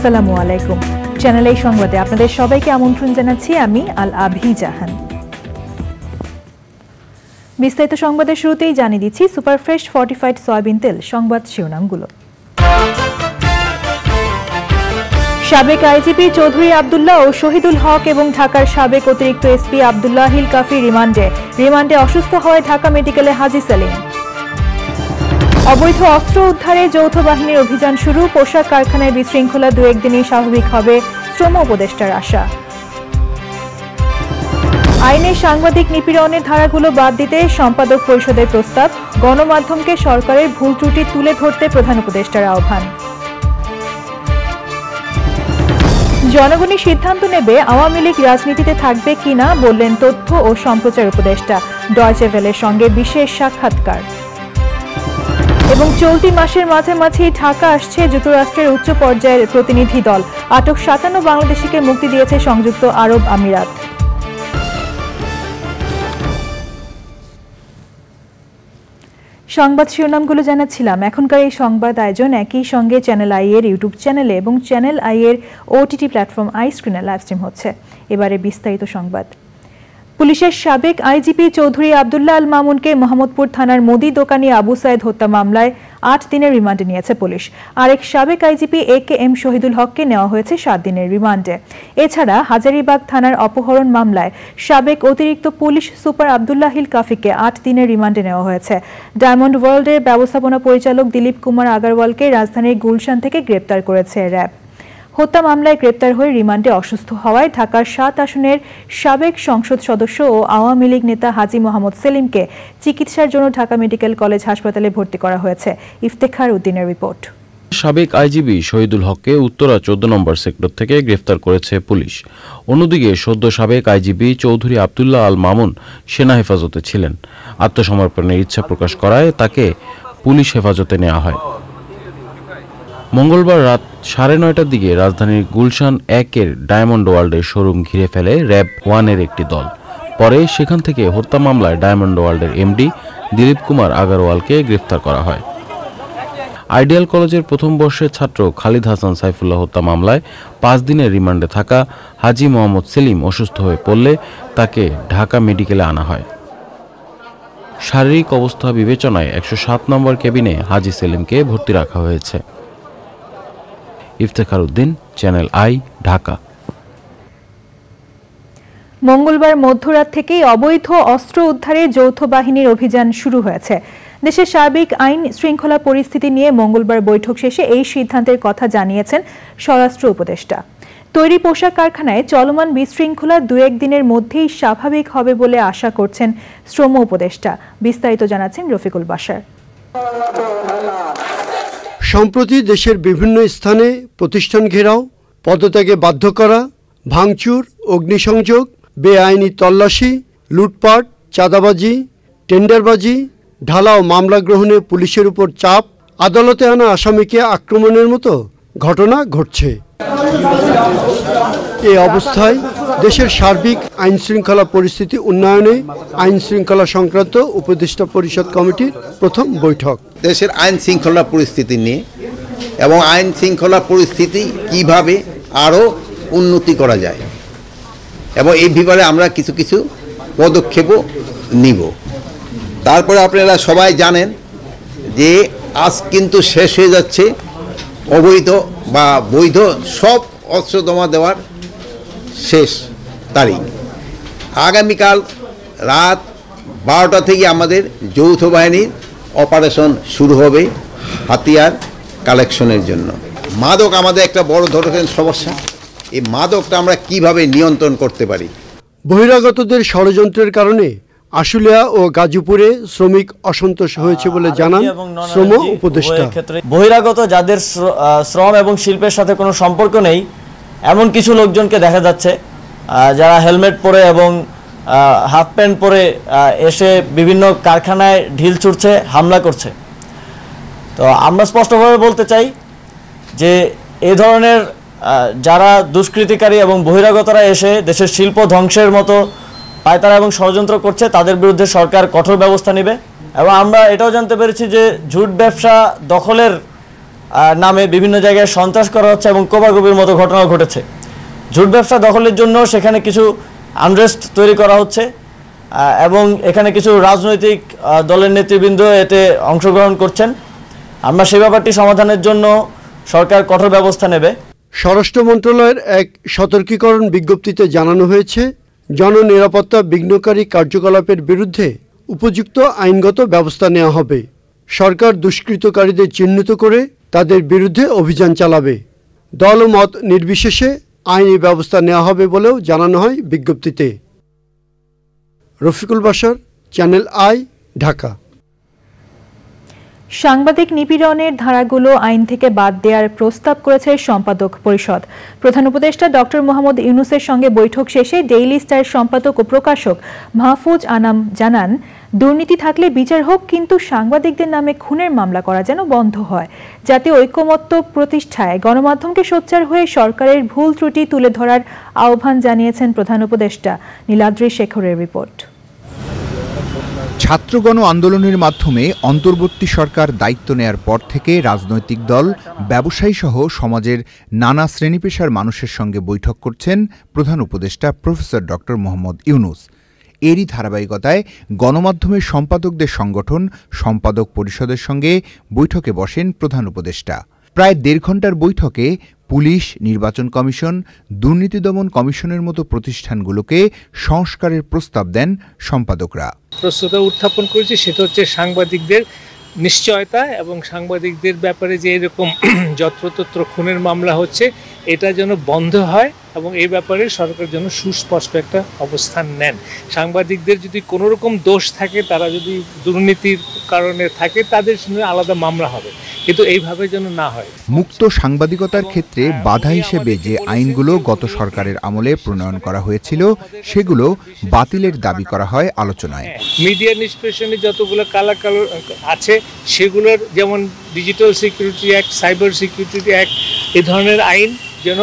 আসসালামু আলাইকুম। চ্যানেল এই সংবাদে আপনাদের সবাইকে আমন্ত্রণ জানাচ্ছি আমি আল আবহি জাহান। বিস্তারিত সংবাদের শুরুতেই জানিয়ে দিচ্ছি সুপারফ্রেশ ফর্টিফাইড সয়াবিন তেল সংবাদ শিরোনামগুলো। সাবেক আইজিপি চৌধুরী আব্দুল্লাহ ও শহীদুল হক এবং ঢাকার সাবেক অতিরিক্ত এসপি আব্দুল্লাহিল কাফি রিমান্ডে অসুস্থ হওয়ায় ঢাকা মেডিকেলে হাজী সেলিম। অবৈধ অস্ত্র উদ্ধারে যৌথ বাহিনীর অভিযান শুরু, পোশাক কারখানায় বিশৃঙ্খলা 2-1 দিনেই স্বাভাবিক হবে শ্রম উপদেষ্টার আশা। আইনে সাংবাদিক নিপীড়নের ধারাগুলো বাদ দিতে সম্পাদক পরিষদের প্রস্তাব, গণমাধ্যমকে সরকারের ভুল ত্রুটি তুলে ধরতে প্রধান উপদেষ্টার আহ্বান। জনগণই সিদ্ধান্ত নেবে আওয়ামী লীগ রাজনীতিতে থাকবে কিনা বললেন তথ্য ও সম্প্রচার উপদেষ্টা। ডয়চে ভেলের সঙ্গে বিশেষ সাক্ষাৎকার। এবং চলতি মাসের মাঝামাঝি ঢাকা আসছে যুক্তরাষ্ট্রের উচ্চ পর্যায়ের প্রতিনিধি দল। আটক 57 বাংলাদেশিকে মুক্তি দিয়েছে সংযুক্ত আরব আমিরাত। সংবাদ শিরোনামগুলো জানাচ্ছিলাম। এখনকার এই সংবাদ আয়োজন একই সঙ্গে চ্যানেল আই এর ইউটিউব চ্যানেলে এবং চ্যানেল আই এর ওটিটি প্ল্যাটফর্ম আই স্ক্রিনে লাইভ স্ট্রিম হচ্ছে। এবারে বিস্তারিত সংবাদ। পুলিশের সাবেক আইজিপি চৌধুরী আব্দুল্লাহ আল মামুনকে মোহাম্মদপুর থানার মুদি দোকানি আবু সাইদ হত্যা মামলায় 8 দিনের রিমান্ডে নিয়েছে পুলিশ। আরেক সাবেক আইজিপি একেএম শহীদুল হককে নেওয়া হয়েছে 7 দিনের রিমান্ডে। এছাড়া হাজারীবাগ থানার অপহরণ মামলায় সাবেক অতিরিক্ত পুলিশ সুপার আব্দুল্লাহিল কাফিকে 8 দিনের রিমান্ডে নেওয়া হয়েছে। ডায়মন্ড ওয়ার্ল্ডের ব্যবস্থাপনা পরিচালক দিলীপ কুমার আগারওয়ালকে রাজধানীর গুলশান থেকে গ্রেপ্তার করেছে র্যাব। হত্যা মামলায় গ্রেপ্তার হয়ে রিমান্ডে অসুস্থ হওয়ায় ঢাকার 7 আসনের সাবেক সংসদ সদস্য ও আওয়ামী লীগ নেতা হাজী মোহাম্মদ সেলিমকে চিকিৎসার জন্য ঢাকা মেডিকেল কলেজ হাসপাতালে ভর্তি করা হয়েছে। ইফতেখার উদ্দিনের রিপোর্ট। সাবেক আইজিপি শহীদুল হককে উত্তরা 14 নম্বর সেক্টর থেকে গ্রেফতার করেছে পুলিশ। অন্যদিকে সদ্য সাবেক আইজিপি চৌধুরী আব্দুল্লাহ আল মামুন সেনা হেফাজতে ছিলেন। আত্মসমর্পণের ইচ্ছা প্রকাশ করায় তাকে পুলিশ হেফাজতে নেওয়া হয়। মঙ্গলবার রাত 9:30টার দিকে রাজধানীর গুলশান 1-এর ডায়মন্ড ওয়ার্ল্ডের শোরুম ঘিরে ফেলে র্যাব 1-এর একটি দল। পরে সেখান থেকে হত্যা মামলায় ডায়মন্ড ওয়ার্ল্ডের এমডি দিলীপ কুমার আগারওয়ালকে গ্রেফতার করা হয়। আইডিয়াল কলেজের প্রথম বর্ষের ছাত্র খালিদ হাসান সাইফুল্লাহ হত্যা মামলায় 5 দিনের রিমান্ডে থাকা হাজী মোহাম্মদ সেলিম অসুস্থ হয়ে পড়লে তাকে ঢাকা মেডিকেলে আনা হয়। শারীরিক অবস্থা বিবেচনায় 107 নম্বর কেবিনে হাজী সেলিমকে ভর্তি রাখা হয়েছে। Iftekhar Uddin, channel I, Dhaka. মঙ্গলবার মধ্যরাত থেকেই অবৈধ অস্ত্র উদ্ধারে যৌথ বাহিনীর অভিযান শুরু হয়েছে। দেশের সার্বিক আইন শৃঙ্খলা পরিস্থিতি নিয়ে মঙ্গলবার বৈঠক শেষে এই সিদ্ধান্তের কথা জানিয়েছেন স্বরাষ্ট্র উপদেষ্টা। তৈরি পোশাক কারখানায় চলমান বিশৃঙ্খলা 2-1 দিনের মধ্যেই স্বাভাবিক হবে বলে আশা করছেন শ্রম উপদেষ্টা। বিস্তারিত জানাচ্ছেন রফিকুল বাশার। সম্প্রতি দেশের বিভিন্ন স্থানে প্রতিষ্ঠান ঘেরাও, পদত্যাগে বাধ্য করা, ভাঙচুর, অগ্নিসংযোগ, বেআইনি তল্লাশি, লুটপাট, চাঁদাবাজি, টেন্ডারবাজি, ঢালাও মামলা গ্রহণে পুলিশের উপর চাপ, আদালতে আনা আসামিকে আক্রমণের মতো ঘটনা ঘটছে। এই অবস্থায় দেশের সার্বিক আইন শৃঙ্খলা পরিস্থিতি উন্নয়নে আইন শৃঙ্খলা সংক্রান্ত উপদেষ্টা পরিষদ কমিটির প্রথম বৈঠক। দেশের আইন শৃঙ্খলা পরিস্থিতি নিয়ে এবং আইন শৃঙ্খলা পরিস্থিতি কিভাবে আরও উন্নতি করা যায় এবং এই ব্যাপারে আমরা কিছু কিছু পদক্ষেপও নিব। তারপরে আপনারা সবাই জানেন যে আজ কিন্তু শেষ হয়ে যাচ্ছে অবৈধ বা বৈধ সব অস্ত্র জমা দেওয়ার শেষ তারিখ। আগামীকাল রাত 12টা থেকে আমাদের যৌথ বাহিনীর অপারেশন শুরু হবে হাতিয়ার কালেকশনের জন্য। মাদক আমাদের একটা বড় ধরনের সমস্যা। এই মাদকটা আমরা কিভাবে নিয়ন্ত্রণ করতে পারি? বহিরাগতদের ষড়যন্ত্রের কারণে আশুলিয়া ও গাজীপুরে শ্রমিক অসন্তোষ হয়েছে বলে জানান শ্রম উপদেষ্টা। বহিরাগত যাদের শ্রম এবং শিল্পের সাথে কোনো সম্পর্ক নেই এমন কিছু লোকজনকে দেখা যাচ্ছে যারা হেলমেট পরে এবং হাফ প্যান্ট পরে এসে বিভিন্ন কারখানায় ঢিল ছুড়ছে, হামলা করছে। তো আমরা স্পষ্টভাবে বলতে চাই যে এই ধরনের যারা দুষ্কৃতিকারী এবং বহিরাগতরা এসে দেশের শিল্প ধ্বংসের মতো পায়তারা এবং ষড়যন্ত্র করছে তাদের বিরুদ্ধে সরকার কঠোর ব্যবস্থা নেবে। এবং আমরা এটাও জানতে পেরেছি যে ঝুট ব্যবসা দখলের নামে বিভিন্ন জায়গায় সন্ত্রাস করা হচ্ছে এবং কোবাকুবির মতো ঘটনা ঘটেছে। ঝুট ব্যবসা দখলের জন্য সেখানে কিছু আনরেস্ট তৈরি করা হচ্ছে এবং এখানে কিছু রাজনৈতিক দলের নেতৃবৃন্দ এতে অংশগ্রহণ করছেন। আমরা সেই ব্যাপারটি সমাধানের জন্য সরকার কঠোর ব্যবস্থা নেবে। স্বরাষ্ট্র মন্ত্রণালয়ের এক সতর্কীকরণ বিজ্ঞপ্তিতে জানানো হয়েছে, জননিরাপত্তা বিঘ্নকারী কার্যকলাপের বিরুদ্ধে উপযুক্ত আইনগত ব্যবস্থা নেওয়া হবে। সরকার দুষ্কৃতকারীদের চিহ্নিত করে তাদের বিরুদ্ধে অভিযান চালাবে। দল ও মত নির্বিশেষে আইনি ব্যবস্থা নেওয়া হবে বলেও জানানো হয় বিজ্ঞপ্তিতে। Rafiqul Bashar, channel I, Dhaka. সাংবাদিক নিপীড়নের ধারাগুলো আইন থেকে বাদ দেওয়ার প্রস্তাব করেছে সম্পাদক পরিষদ। প্রধান উপদেষ্টা ডক্টর মোহাম্মদ ইউনূসের সঙ্গে বৈঠক শেষে ডেইলি স্টার সম্পাদক ও প্রকাশক মাহফুজ আনাম জানান, দুর্নীতি থাকলে বিচার হোক, কিন্তু সাংবাদিকদের নামে খুনের মামলা করা যেন বন্ধ হয়। যাতে ঐকমত্য প্রতিষ্ঠায় গণমাধ্যমকে সোচ্চার হয়ে সরকারের ভুল ত্রুটি তুলে ধরার আহ্বান জানিয়েছেন প্রধান উপদেষ্টা। নীলাদ্রি শেখরের রিপোর্ট। ছাত্রগণ আন্দোলনের মাধ্যমে অন্তর্বর্তী সরকার দায়িত্ব নেয়ার পর থেকে রাজনৈতিক দল, ব্যবসায়ী সহ সমাজের নানা শ্রেণীপেশার মানুষের সঙ্গে বৈঠক করছেন প্রধান উপদেষ্টা প্রফেসর ডক্টর মোহাম্মদ ইউনূস। এরই ধারাবাহিকতায় গণমাধ্যমের সম্পাদকদের সংগঠন সম্পাদক পরিষদের সঙ্গে বৈঠকে বসেন প্রধান উপদেষ্টা। প্রায় 1.5 ঘণ্টার বৈঠকে পুলিশ, নির্বাচন কমিশন, দুর্নীতি দমন কমিশনের মতো প্রতিষ্ঠানগুলোকে সংস্কারের প্রস্তাব দেন সম্পাদকরা। প্রস্তাব উত্থাপন করেছে সেটা হচ্ছে সাংবাদিকদের নিশ্চয়তা এবং সাংবাদিকদের ব্যাপারে যে এরকম যত্রতত্র খুনের মামলা হচ্ছে এটা যেন বন্ধ হয় এবং এই ব্যাপারে সরকার যেন সুস্পষ্ট একটা অবস্থান নেন। সাংবাদিকদের যদি কোনো রকম দোষ থাকে, তারা যদি দুর্নীতির কারণে থাকে, তাদের সঙ্গে আলাদা মামলা হবে, কিন্তু এইভাবে যেন না হয়। মুক্ত সাংবাদিকতার ক্ষেত্রে বাধা হিসেবে যে আইনগুলো গত সরকারের আমলে প্রণয়ন করা হয়েছিল সেগুলো বাতিলের দাবি করা হয় আলোচনায়। মিডিয়া নিষ্পেষণে যতগুলো কালো আছে সেগুলোর, যেমন digital security act, cyber security act, এই ধরনের আইন যেন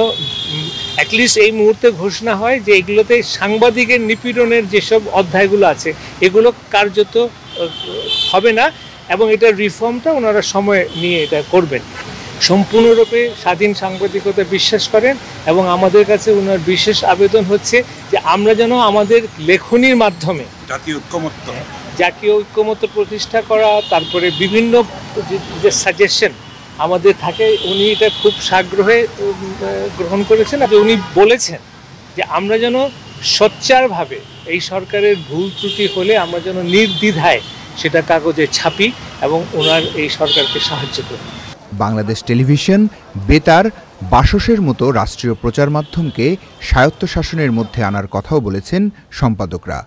অ্যাটলিস্ট এই মুহূর্তে ঘোষণা হয় যে এগুলোতে সাংবাদিকের নিপীড়নের যেসব অধ্যায়গুলো আছে এগুলো কার্যত হবে না এবং এটার রিফর্মটা ওনারা সময় নিয়ে এটা করবেন। সম্পূর্ণরূপে স্বাধীন সাংবাদিকতা বিশ্বাস করেন এবং আমাদের কাছে ওনার বিশেষ আবেদন হচ্ছে যে আমরা যেন আমাদের লেখনির মাধ্যমে জাতীয় ঐক্যমত্য প্রতিষ্ঠা করা, তারপরে বিভিন্ন যে সাজেশন আমাদের থাকে, উনি এটা খুব সাগ্রহে গ্রহণ করেছেন। উনি বলেছেন যে আমরা যেন সোচ্চারভাবে এই সরকারের ভুল ত্রুটি হলে আমরা যেন নির্দ্বিধায় সেটা কাগজে ছাপি এবং ওনার এই সরকারকে সাহায্য করি। বাংলাদেশ টেলিভিশন, বেতার, বাসসের মতো রাষ্ট্রীয় প্রচার মাধ্যমকে স্বায়ত্তশাসনের মধ্যে আনার কথাও বলেছেন সম্পাদকরা।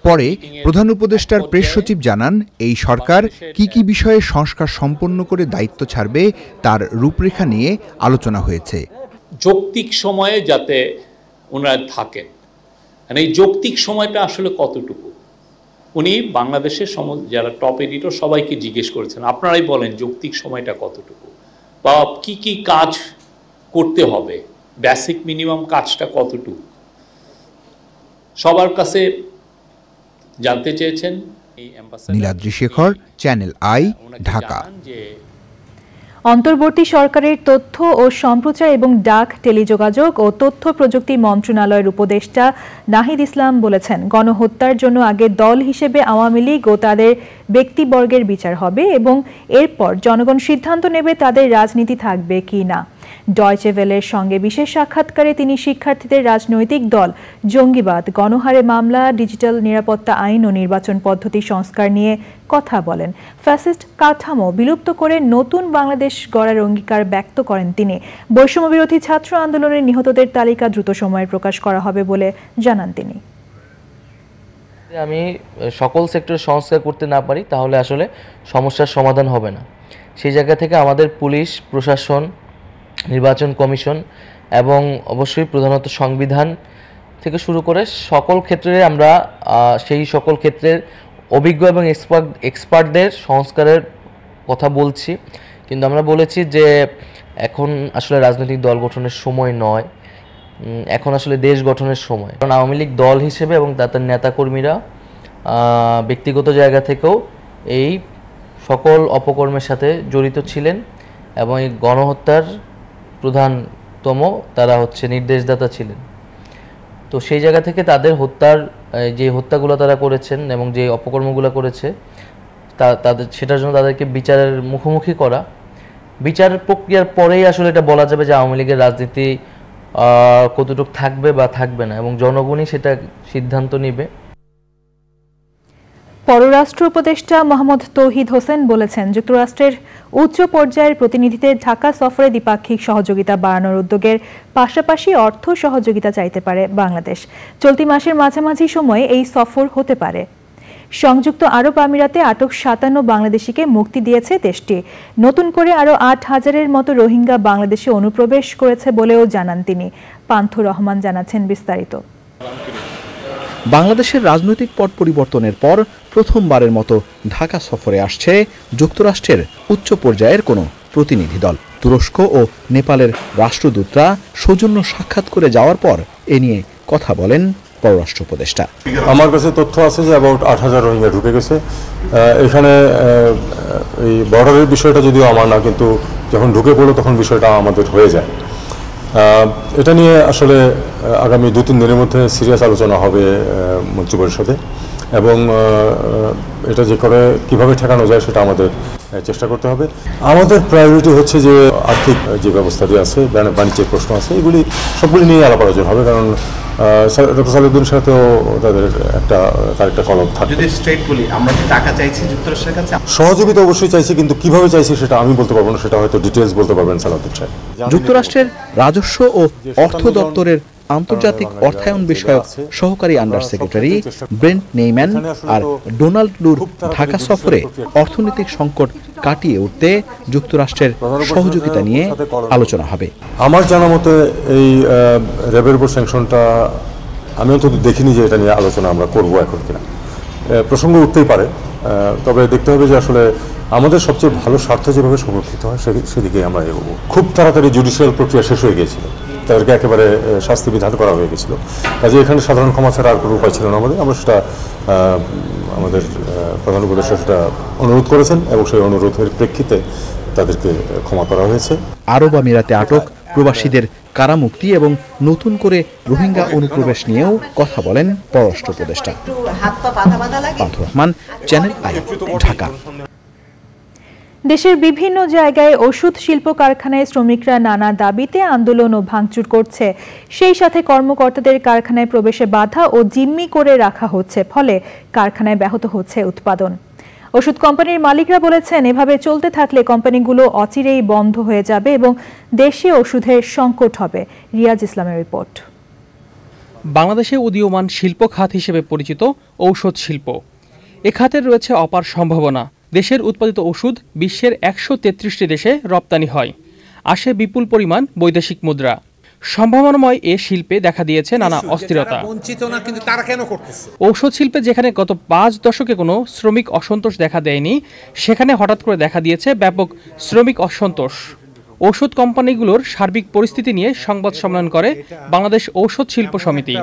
পরে প্রধান উপদেষ্টার প্রেস সচিব জানান, এই সরকার কি কি বিষয়ে সংস্কার সম্পন্ন করে দায়িত্ব ছাড়বে তার রূপরেখা নিয়ে আলোচনা হয়েছে। যৌক্তিক সময়ে যাতে ওনারা থাকেন, এই যৌক্তিক সময়টা আসলে কতটুকু উনি বাংলাদেশের যারা টপ এডিটর সবাইকে জিজ্ঞেস করেছেন, আপনারাই বলেন যৌক্তিক সময়টা কতটুকু বা কি কি কাজ করতে হবে, বেসিক মিনিমাম কাজটা কতটুকু সবার কাছে জানতে চেয়েছেন। Niladri Shekhar, channel I, Dhaka. অন্তর্বর্তী সরকারের তথ্য ও সম্প্রচার এবং ডাক, টেলিযোগাযোগ ও তথ্য প্রযুক্তি মন্ত্রণালয়ের উপদেষ্টা নাহিদ ইসলাম বলেছেন, গণহত্যার জন্য আগে দল হিসেবে আওয়ামী লীগ ও তাদের ব্যক্তিবর্গের বিচার হবে এবং এরপর জনগণ সিদ্ধান্ত নেবে তাদের রাজনীতি থাকবে কি না। ডয়চে ভেলের সঙ্গে বিশেষ সাক্ষাৎকারে তিনি শিক্ষার্থীদের রাজনৈতিক দল, জঙ্গিবাদ, গণহারে মামলা, ডিজিটাল নিরাপত্তা আইন ও নির্বাচন পদ্ধতি সংস্কার নিয়ে কথা বলেন। ফ্যাসিস্ট কাঠামো বিলুপ্ত করে নতুন বাংলাদেশ গড়ার অঙ্গীকার ব্যক্ত করেন তিনি। বৈষম্যবিরোধী ছাত্র আন্দোলনের নিহতদের তালিকা দ্রুত সময়ে প্রকাশ করা হবে বলে জানান তিনি। আমি সকল সেক্টরে সংস্কার করতে না পারি তাহলে আসলে সমস্যার সমাধান হবে না। সেই জায়গা থেকে আমাদের পুলিশ প্রশাসন, নির্বাচন কমিশন এবং অবশ্যই প্রধানত সংবিধান থেকে শুরু করে সকল ক্ষেত্রে আমরা সেই সকল ক্ষেত্রের অভিজ্ঞ এবং এক্সপার্টদের সংস্কারের কথা বলছি। কিন্তু আমরা বলেছি যে এখন আসলে রাজনৈতিক দল গঠনের সময় নয়, এখন আসলে দেশ গঠনের সময়। কারণ আওয়ামী লীগ দল হিসেবে এবং তাদের নেতাকর্মীরা ব্যক্তিগত জায়গা থেকেও এই সকল অপকর্মের সাথে জড়িত ছিলেন এবং এই গণহত্যার প্রধানতম তারা হচ্ছে নির্দেশদাতা ছিলেন। তো সেই জায়গা থেকে তাদের হত্যার যে হত্যাগুলো তারা করেছেন এবং যে অপকর্মগুলো করেছে তাদের সেটার জন্য তাদেরকে বিচারের মুখোমুখি করা, বিচার প্রক্রিয়ার পরেই আসলে এটা বলা যাবে যে আওয়ামী লীগের রাজনীতি কতটুকু থাকবে বা থাকবে না, এবং জনগণই সেটা সিদ্ধান্ত নেবে। পররাষ্ট্র উপদেষ্টা মোহাম্মদ তৌহিদ হোসেন বলেছেন, যুক্তরাষ্ট্রের উচ্চ পর্যায়ের প্রতিনিধিদের ঢাকা সফরে দ্বিপাক্ষিক সহযোগিতা বাড়ানোর উদ্যোগের পাশাপাশি অর্থ সহযোগিতা চাইতে পারে বাংলাদেশ। চলতি মাসের মাঝামাঝি সময়ে এই সফর হতে পারে। সংযুক্ত আরব আমিরাতে আটক 57 বাংলাদেশিকে মুক্তি দিয়েছে দেশটি। নতুন করে আরও 8,000-এর মতো রোহিঙ্গা বাংলাদেশে অনুপ্রবেশ করেছে বলেও জানান তিনি। পান্থ রহমান জানাচ্ছেন বিস্তারিত। বাংলাদেশের রাজনৈতিক পট পরিবর্তনের পর প্রথমবারের মতো ঢাকা সফরে আসছে যুক্তরাষ্ট্রের উচ্চ পর্যায়ের কোনো প্রতিনিধি দল। তুরস্ক ও নেপালের রাষ্ট্রদূতরা সৌজন্য সাক্ষাৎ করে যাওয়ার পর এ নিয়ে কথা বলেন পররাষ্ট্র উপদেষ্টা। আমার কাছে তথ্য আছে যে অ্যাবাউট 8,000 রোহিঙ্গা ঢুকে গেছে এখানে। এই বর্ডারের বিষয়টা যদিও আমার না, কিন্তু যখন ঢুকে পড়লো তখন বিষয়টা আমাদের হয়ে যায়। এটা নিয়ে আসলে আগামী 2-3 দিনের মধ্যে সিরিয়াস আলোচনা হবে মন্ত্রিপরিষদে, এবং এটা যে করে কীভাবে ঠেকানো যায় সেটা আমাদের চেষ্টা করতে হবে। আমাদের প্রায়োরিটি হচ্ছে যে আর্থিক যে ব্যবস্থা দিয়ে আছে, বাণিজ্যের প্রশ্ন আছে, এগুলি সবগুলি নিয়ে আলাপ আলোচনা হবে। কারণ ডক্টর সালেউদ্দিনের সাথেও তাদের একটা কলম থাকে। যদি স্ট্রেট বলি, আমরা কি টাকা চাইছি যুক্তরাষ্ট্রের কাছে? সহযোগিতা অবশ্যই চাইছি, কিন্তু কিভাবে চাইছি সেটা আমি বলতে পারবো না, সেটা হয়তো ডিটেলস বলতে পারবেন সালাউদ্দিন সাহেব। যুক্তরাষ্ট্রের রাজস্ব ও অর্থ দপ্তরের আন্তর্জাতিক অর্থায়ন বিষয়ক সহকারী আন্ডার সেক্রেটারি ব্রেন্ট নেইম্যান আর ডোনাল্ড লুর ঢাকা সফরে অর্থনৈতিক সংকট কাটিয়ে উঠতে যুক্তরাষ্ট্রের সহযোগিতা নিয়ে আলোচনা হবে। আমার জানা মতে এই র্যাবের উপর স্যাংশনটা আমি অন্তত দেখিনি যে এটা নিয়ে আলোচনা আমরা করবো এখন কিনা। প্রসঙ্গ উঠতেই পারে, তবে দেখতে হবে যে আসলে আমাদের সবচেয়ে ভালো স্বার্থ যেভাবে সংরক্ষিত হয় সেদিকে আমরা এগোবো। খুব তাড়াতাড়ি জুডিশিয়াল প্রক্রিয়া শেষ হয়ে গিয়েছিল, তাদেরকে একেবারে শাস্তি বিধান করা হয়ে গেছিল। কাজে এখানে সাধারণ ক্ষমা ছাড়া আর কোনো উপায় ছিল না আমরা সেটা আমাদের প্রধান উপদেষ্টা সেটা অনুরোধ করেছেন এবং সেই অনুরোধের প্রেক্ষিতে তাদেরকে ক্ষমা করা হয়েছে। আরব আমিরাতে আটক প্রবাসীদের কারামুক্তি এবং নতুন করে রোহিঙ্গা অনুপ্রবেশ নিয়েও কথা বলেন পররাষ্ট্র উপদেষ্টা। পান্থ রহমান, চ্যানেল আই, ঢাকা। দেশের বিভিন্ন জায়গায় ওষুধ শিল্প কারখানায় শ্রমিকরা নানা দাবিতে আন্দোলন ও ভাঙচুর করছে। সেই সাথে কর্মকর্তাদের কারখানায় প্রবেশে বাধা ও জিম্মি করে রাখা হচ্ছে, ফলে কারখানায় ব্যাহত হচ্ছে উৎপাদন। ওষুধ কোম্পানির মালিকরা বলেছেন, এভাবে চলতে থাকলে কোম্পানিগুলো অচিরেই বন্ধ হয়ে যাবে এবং দেশে ওষুধের সংকট হবে। রিয়াজ ইসলামের রিপোর্ট। বাংলাদেশে উদীয়মান শিল্প খাত হিসেবে পরিচিত ঔষধ শিল্প, এ খাতের রয়েছে অপার সম্ভাবনা। দেশের উৎপাদিত ওষুধ বিশ্বের 133টি দেশে রপ্তানি হয়, আসে বিপুল পরিমাণ বৈদেশিক মুদ্রা। সম্ভাবনাময় এ শিল্পে দেখা দিয়েছে নানা অস্থিরতা। ঔষধ শিল্পে যেখানে গত 5 দশকে কোনো শ্রমিক অসন্তোষ দেখা দেয়নি, সেখানে হঠাৎ করে দেখা দিয়েছে ব্যাপক শ্রমিক অসন্তোষ। ঔষধ কোম্পানিগুলোর সার্বিক পরিস্থিতি নিয়ে সংবাদ সম্মেলন করে বাংলাদেশ ঔষধ শিল্প সমিতি।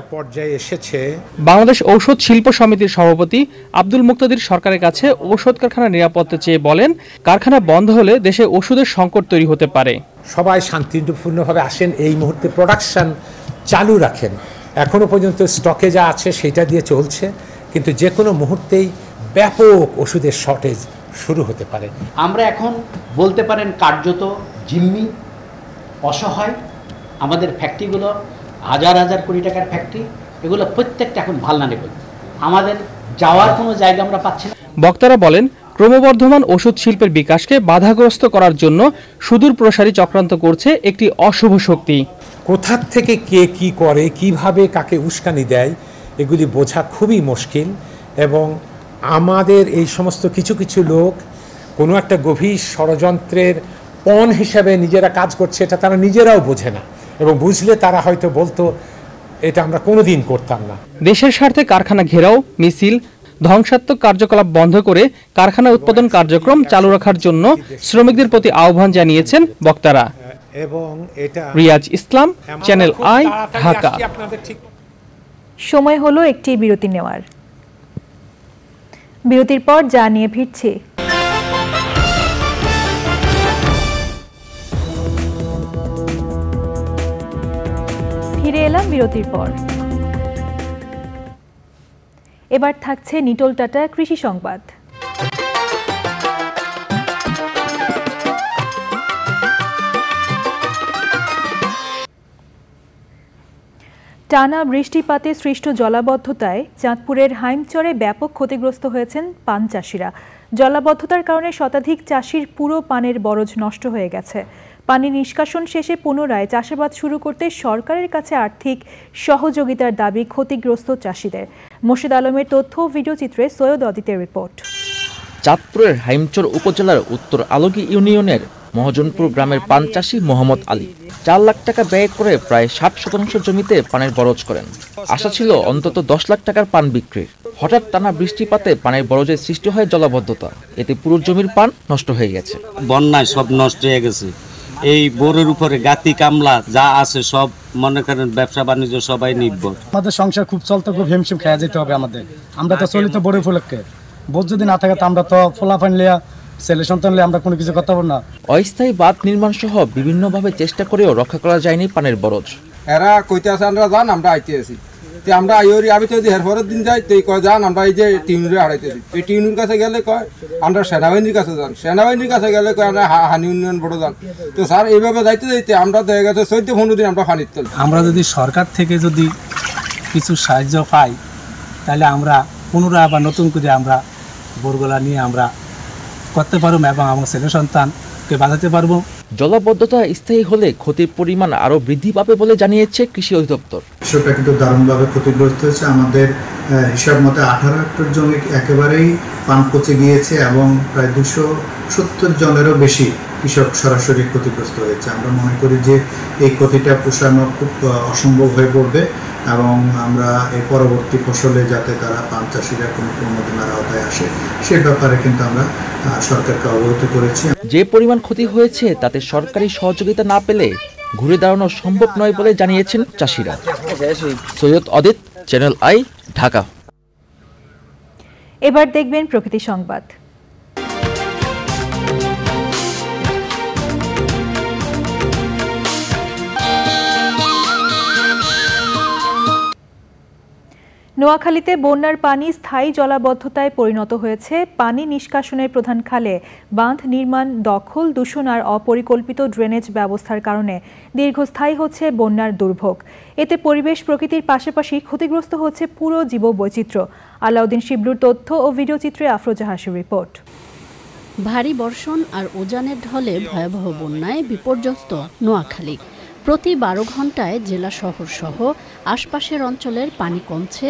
বাংলাদেশ ঔষধ শিল্প সমিতির সভাপতি আব্দুল মুক্তাদির সরকারের কাছে ঔষধ কারখানার নিরাপত্তা চেয়ে বলেন, কারখানা বন্ধ হলে দেশে ওষুধের সংকট তৈরি হতে পারে। সবাই শান্তিপূর্ণভাবে আসেন, এই মুহূর্তে প্রোডাকশন চালু রাখেন। এখনো পর্যন্ত স্টকে যা আছে সেটা দিয়ে চলছে, কিন্তু যে কোনো মুহূর্তেই ব্যাপক ওষুধের শর্টেজ শুরু হতে পারে। আমরা এখন বলতে পারেন কার্যত জিম্মি, অসহায়। আমাদের ফ্যাক্টরিগুলো হাজার হাজার কোটি টাকার ফ্যাক্টরি, এগুলো প্রত্যেকটা এখন ভালনারেবল। আমাদের যাওয়ার কোনো জায়গা আমরা পাচ্ছি না। বক্তারা বলেন, ক্রমবর্ধমান ওষুধ শিল্পের বিকাশকে বাধাগ্রস্ত করার জন্য সুদূর প্রসারী চক্রান্ত করছে একটি অশুভ শক্তি। কোথা থেকে কে কি করে, কিভাবে কাকে উস্কানি দেয়, এগুলি বোঝা খুবই মুশকিল। এবং আমাদের এই সমস্ত কিছু কিছু লোক কোনো একটা গভীর ষড়যন্ত্রের পণ হিসাবে নিজেরা কাজ করছে, এটা তারা নিজেরাও বোঝে না, এবং বুঝলে তারা হয়তো বলতো এটা আমরা কোনোদিন করতাম না। দেশের স্বার্থে কারখানা ঘেরাও, মিছিল, ধ্বংসাত্মক কার্যকলাপ বন্ধ করে কারখানা উৎপাদন কার্যক্রম চালু রাখার জন্য শ্রমিকদের প্রতি আহ্বান জানিয়েছেন বক্তারা। এবং এটা রিয়াজ ইসলাম, চ্যানেল আই, ঢাকা। সময় হলো একটি বিরতি নেওয়ার। বিরতির পর যা নিয়ে ফিরছি। ফিরে এলাম বিরতির পর। এবার থাকছে নিটোল টাটা কৃষি সংবাদ। টানা বৃষ্টিপাতে সৃষ্ট জলাবদ্ধতায় চাঁদপুরের হাইমচরে ব্যাপক ক্ষতিগ্রস্ত হয়েছেন পান চাষিরা। জলাবদ্ধতার কারণে শতাধিক চাষির পুরো পানের বরজ নষ্ট হয়ে গেছে। পানি নিষ্কাশন শেষে পুনরায় চাষাবাদ শুরু করতে সরকারের কাছে আর্থিক সহযোগিতার দাবি ক্ষতিগ্রস্ত চাষিদের। মোর্শেদ আলমের তথ্য ও ভিডিওচিত্রে সৈয়দ অদিতের রিপোর্ট। চাঁদপুরের হাইমচর উপজেলার উত্তর আলগী ইউনিয়নের মহাজনপুর গ্রামের পান চাষি মোহাম্মদ আলী 4 লাখ টাকা ব্যয় করে প্রায় 60% জমিতে পানের বরজ করেন। আশা ছিল অন্তত 10 লাখ টাকার পান বিক্রির। হঠাৎ টানা বৃষ্টিপাতে পানের বরজের সৃষ্টি হয় জলাবদ্ধতা। এতে পুরো জমির পান নষ্ট হয়ে গেছে। বন্যায় সব নষ্ট হয়ে গেছে। এই বোরের উপরে গাতি কামলা যা আছে সব মনে করেন ব্যবসা বাণিজ্য সবাই নির্ভর। আমাদের সংসার খুব চলতে, খুব হিমশিম খেয়ে যেতে হবে আমাদের। আমরা তো চলিত বড় ফুলকে বোধ যদি না থাকে, আমরা তো ফলাফল লিয়া ছেলে সন্তান লিয়া আমরা কোনো কিছু করতে পারবো না। অস্থায়ী বাঁধ নির্মাণ সহ বিভিন্নভাবে চেষ্টা করেও রক্ষা করা যায়নি পানের বরজ। এরা কইতে আছে আমরা যান, আমরা আইতে আছি, আমরা আইরি আমি যদি হেরপরের দিন যাই তো কয় যান আমরা এই যে টিউনুরে হারাইতেছি। এই টিউনুর কাছে গেলে কয় আমরা সেনাবাহিনীর কাছে যান, সেনাবাহিনীর কাছে গেলে কয় আমরা হানি উন্নয়ন বড় যান। তো স্যার এইভাবে যাইতে যাইতে আমরা দেখা গেছে 14-15 দিন আমরা পানির তল। আমরা যদি সরকার থেকে যদি কিছু সাহায্য পাই, তাহলে আমরা পুনরায় আবার নতুন করে আমরা বোরগোলা নিয়ে আমরা করতে পারবো এবং আমার ছেলে সন্তানকে বাঁচাতে পারবো। জলাবদ্ধতা স্থায়ী হলে ক্ষতির পরিমাণ আরো বৃদ্ধি পাবে বলে জানিয়েছে কৃষি অধিদপ্তর। কৃষকরা কিন্তু দারুণভাবে ক্ষতিগ্রস্ত হয়েছে। আমাদের হিসাব মতে 18 হেক্টর জমি একেবারেই পান পচে গিয়েছে এবং প্রায় 270 জনেরও বেশি কৃষক সরাসরি ক্ষতিগ্রস্ত হয়েছে। আমরা মনে করি যে এই ক্ষতিটা পোষানো খুব অসম্ভব হয়ে পড়বে এবং আমরা এই পরবর্তী ফসলে যাতে তারা পান চাষিরা কোনো প্রণোদনার আওতায় আসে সে ব্যাপারে কিন্তু আমরা সরকারকে অবহিত করেছি। যে পরিমাণ ক্ষতি হয়েছে তাতে সরকারি সহযোগিতা না পেলে ঘুরে দাঁড়ানো সম্ভব নয় বলে জানিয়েছেন চাষিরা। সৈয়দ অদিত, চ্যানেল আই, ঢাকা। এবার দেখবেন প্রকৃতি সংবাদ। নোয়াখালীতে বন্যার পানি স্থায়ী জলাবদ্ধতায় পরিণত হয়েছে। পানি নিষ্কাশনের প্রধান খালে বাঁধ নির্মাণ, দখল, দূষণ আর অপরিকল্পিত ড্রেনেজ ব্যবস্থার কারণে দীর্ঘস্থায়ী হচ্ছে বন্যার দুর্ভোগ। এতে পরিবেশ প্রকৃতির পাশাপাশি ক্ষতিগ্রস্ত হচ্ছে পুরো জীববৈচিত্র্য। আলাউদ্দিন শিবলুর তথ্য ও ভিডিওচিত্রে আফরোজা হাসির রিপোর্ট। ভারী বর্ষণ আর উজানের ঢলে ভয়াবহ বন্যায় বিপর্যস্ত নোয়াখালী। প্রতি 12 ঘন্টায় জেলা শহর সহ আশপাশের অঞ্চলের পানি কমছে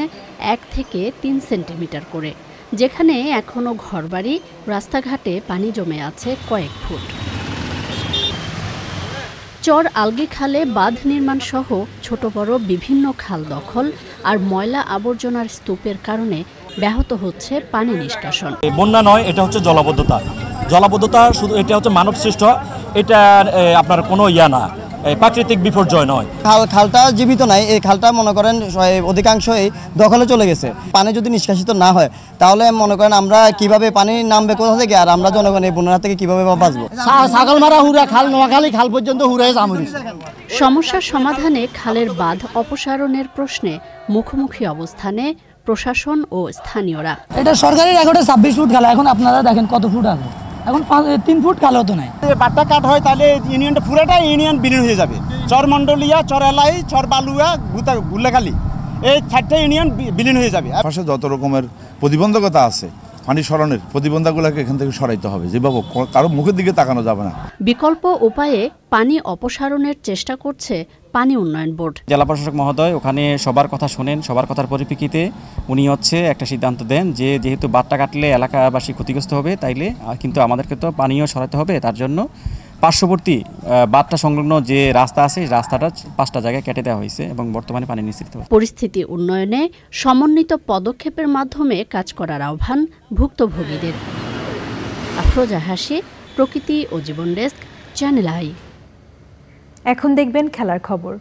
1 থেকে 3 সেন্টিমিটার করে, যেখানে এখনও ঘরবাড়ি, রাস্তাঘাটে পানি জমে আছে কয়েক ফুট। চর আলগি খালে বাঁধ নির্মাণ সহ ছোট বড় বিভিন্ন খাল দখল আর ময়লা আবর্জনার স্তূপের কারণে ব্যাহত হচ্ছে পানি নিষ্কাশন। বন্যা নয়, এটা হচ্ছে জলাবদ্ধতা। জলাবদ্ধতা শুধু এটা হচ্ছে মানব সৃষ্ট, এটা আপনার কোনো না প্রাকৃতিক বিপর্যয় নয়। খালটা জীবিত নাই, এই খালটা মনে করেন অধিকাংশই দখলে চলে গেছে। পানি যদি নিষ্কাশিত না হয় তাহলে মনে করেন আমরা কিভাবে পানি নামবে কোথা থেকে, আর আমরা জনগণ এই বন্যা থেকে কিভাবে বাঁচবো। ছাগলমারা হুরা খাল, নোয়াখালী খাল পর্যন্ত হুরায় জামুরি। সমস্যার সমাধানে খালের বাঁধ অপসারণের প্রশ্নে মুখোমুখি অবস্থানে প্রশাসন ও স্থানীয়রা। এটা সরকারি রেকর্ডে 26 ফুট খাল, এখন আপনারা দেখেন কত ফুট আছে, এখন 3 ফুট খালও তো নাই। বাট্টা কাট হয় তাহলে ইউনিয়নটা পুরোটা ইউনিয়ন বিলীন হয়ে যাবে। চর মন্ডলিয়া, চর এলাই, চর বালুয়া, গুল্লাখালী, এই 4টা ইউনিয়ন বিলীন হয়ে যাবে। পাশে যত রকমের প্রতিবন্ধকতা আছে পানি সরানোর প্রতিবন্ধকগুলোকে এখান থেকে সরাইতে হবে, যেভাবে কারো মুখের দিকে তাকানো যাবে না। বিকল্প উপায়ে পানি অপসারণের চেষ্টা করছে পানি উন্নয়ন বোর্ড। জেলা প্রশাসক মহোদয় ওখানে সবার কথা শোনেন, সবার কথার পরিপ্রেক্ষিতে উনি একটা সিদ্ধান্ত দেন যে যেহেতু বাঁধটা কাটলে এলাকাবাসী ক্ষতিগ্রস্ত হবে, তাইলে কিন্তু আমাদেরকে তো পানিও সরাতে হবে। তার জন্য পার্শ্ববর্তী বাঁধটা সংলগ্ন যে রাস্তা আছে, রাস্তাটা 5টা জায়গায় কেটে দেওয়া হয়েছে এবং বর্তমানে পানি নিশ্চিত হচ্ছে। পরিস্থিতি উন্নয়নে সমন্বিত পদক্ষেপের মাধ্যমে কাজ করার আহ্বান ভুক্তভোগীদের। আফরোজা হাসি, প্রকৃতি ও জীবন ডেস্ক, চ্যানেল আই। এখন দেখবেন খেলার খবর।